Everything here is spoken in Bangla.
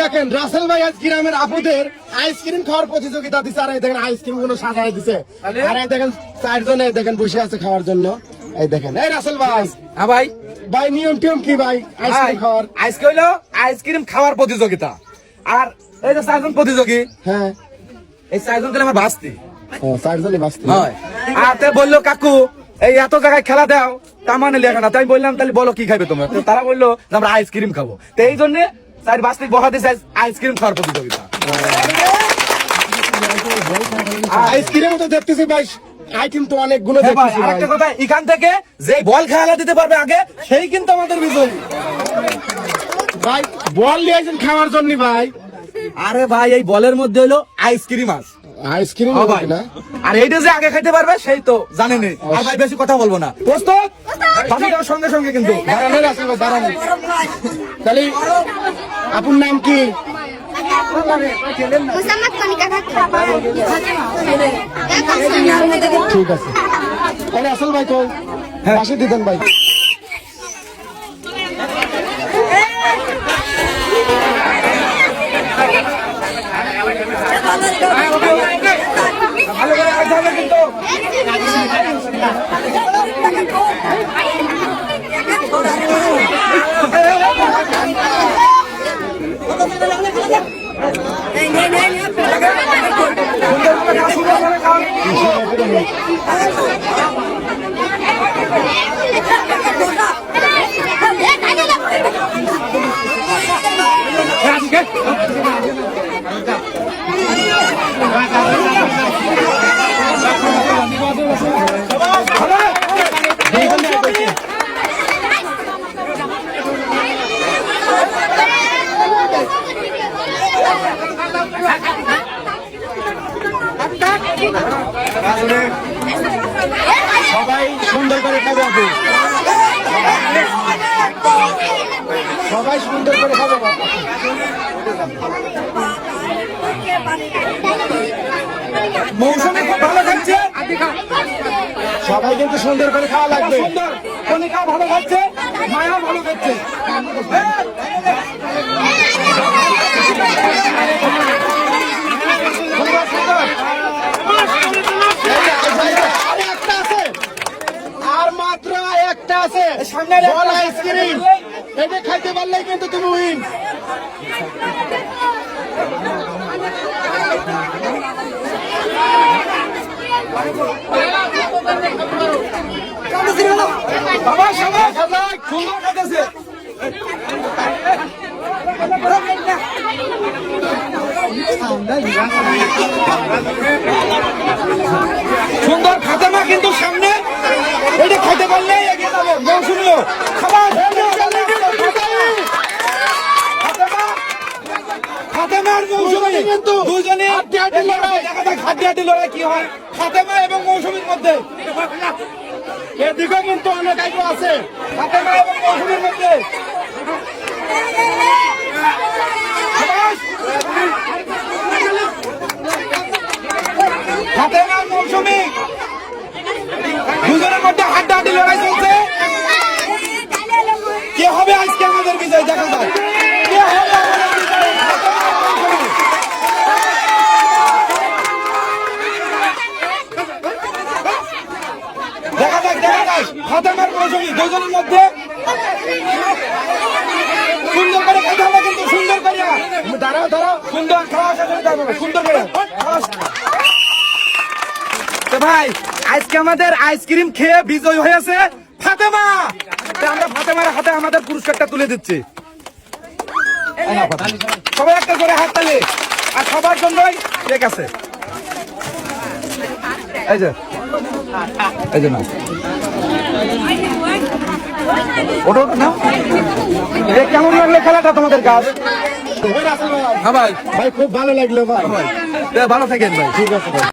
দেখেন রাসেল ভাই আজ গ্রামের আপুদের আইসক্রিম খাওয়ার প্রতিযোগিতা দিচ্ছে। আর এই দেখেন আইসক্রিম গুলো সাজাই দিছে। আর এই দেখেন চারজনে দেখেন বসে আছে খাওয়ার জন্য। এই দেখেন এই রাসেল ভাই। হ্যাঁ ভাই, ভাই নিয়ম টিয়ম কি ভাই আইসক্রিম খাওয়ার? আজকে হইলো আইসক্রিম খাওয়ার প্রতিযোগিতা। আর এই যে চারজন প্রতিযোগী, হ্যাঁ এই চারজন দিলে আমার বাঁচতি চারজনে বাঁচতে হয়। আর তে বললো কাকু এই এত জায়গায় খেলা দাও, তা মানে লেখা না। তাই বললাম তাহলে বলো কি খাবে তোমরা? তো তারা বললো যে আমরা আইসক্রিম খাবো। তো এই জন্য চার বাস্তিক বসা দিয়েছে আইসক্রিম খাওয়ার প্রতিযোগিতা। আইসক্রিম তো দেখতেছি ভাই আইটেম তো অনেক গুলো হ্যাঁ ভাই, দেখতেছি ভাই। আরেকটা কথা, এখান থেকে যে বল খেলা দিতে পারবে আগে সেই কিন্তু আমাদের বিজয়ী। ভাই বল নিয়ে আসেন খাওয়ার জন্য ভাই। আরে ভাই এই বলের মধ্যে হলো আইসক্রিম আছে। আইসক্রিম ভাই, আর এইটা যে আগে খাইতে পারবে সেই তো জানেনি। আর ভাই বেশি কথা বলবো না, প্রস্তুত? বাকি দেওয়ার সঙ্গে সঙ্গে কিন্তু দাঁড়ানোর আছে ভাই, দাঁড়ানো। তাহলে আপনার নাম কি? ঠিক আছে। তাহলে আসল ভাই তো পাশে দিতেন ভাই। ভালো করে আগে হবে কিন্তু। সবাই সুন্দর করে খাবে, সবাই সুন্দর করে খাবে। মৌসুমী খুব ভালো খাচ্ছে, সবাই কিন্তু সুন্দর করে খাওয়া লাগবে। সুন্দর কণিকা ভালো খাচ্ছে, মায়া ভালো খাচ্ছে। একটা আছে, আর মাত্র একটা আছে সামনে বল আইসক্রিম। এটা খাইতে পারলেই কিন্তু তুমি উইন। বাবা সবাই সুন্দর খাইতেছে। সুন্দর খাতেমা কিন্তু সামনে, এটা খাইতে পারলে এগিয়ে যাবে। মৌসুমীও খাবার খাতেমার মৌসুমী কিন্তু দুজনে হাড্ডাহাড্ডি লড়াই। দেখা যাক হাড্ডাহাড্ডি লড়াই কি হয় খাতেমা এবং মৌসুমীর মধ্যে। এদিকে কিন্তু অনেক আইটেম আছে খাতেমা এবং মৌসুমীর মধ্যে। ফাতেমা মৌসুমী দুজনের মধ্যে হাড্ডাহাড্ডি লড়াই চলছে। কে হবে আজকে আমাদের বিজয়? দেখা যায় কে হবে আমাদের বিজয়। দেখা যাক দেখা যাক ফাতেমার মৌসুমী দুজনের মধ্যে সুন্দর করে খেতে হবে কিন্তু সুন্দর করে। দাঁড়াও দাঁড়াও, সুন্দর খাওয়া শেষ হয়ে যাবে, সুন্দর করে তো ভাই আজকে আমাদের আইসক্রিম খেয়ে বিজয় হয়েছে ফাতেমা। তো আমরা ফাতেমার হাতে আমাদের পুরস্কারটা তুলে দিচ্ছি। সবাই একটা করে হাত তালি, আর সবার জন্যই ঠিক আছে। এই যে এই যে না ওটা ওটা না। কেমন লাগলো খেলাটা তোমাদের কাজ? ওই রাসেল ভাই। হ্যাঁ ভাই, ভাই খুব ভালো লাগলো ভাই। ভালো থাকেন ভাই। ঠিক আছে ভাই।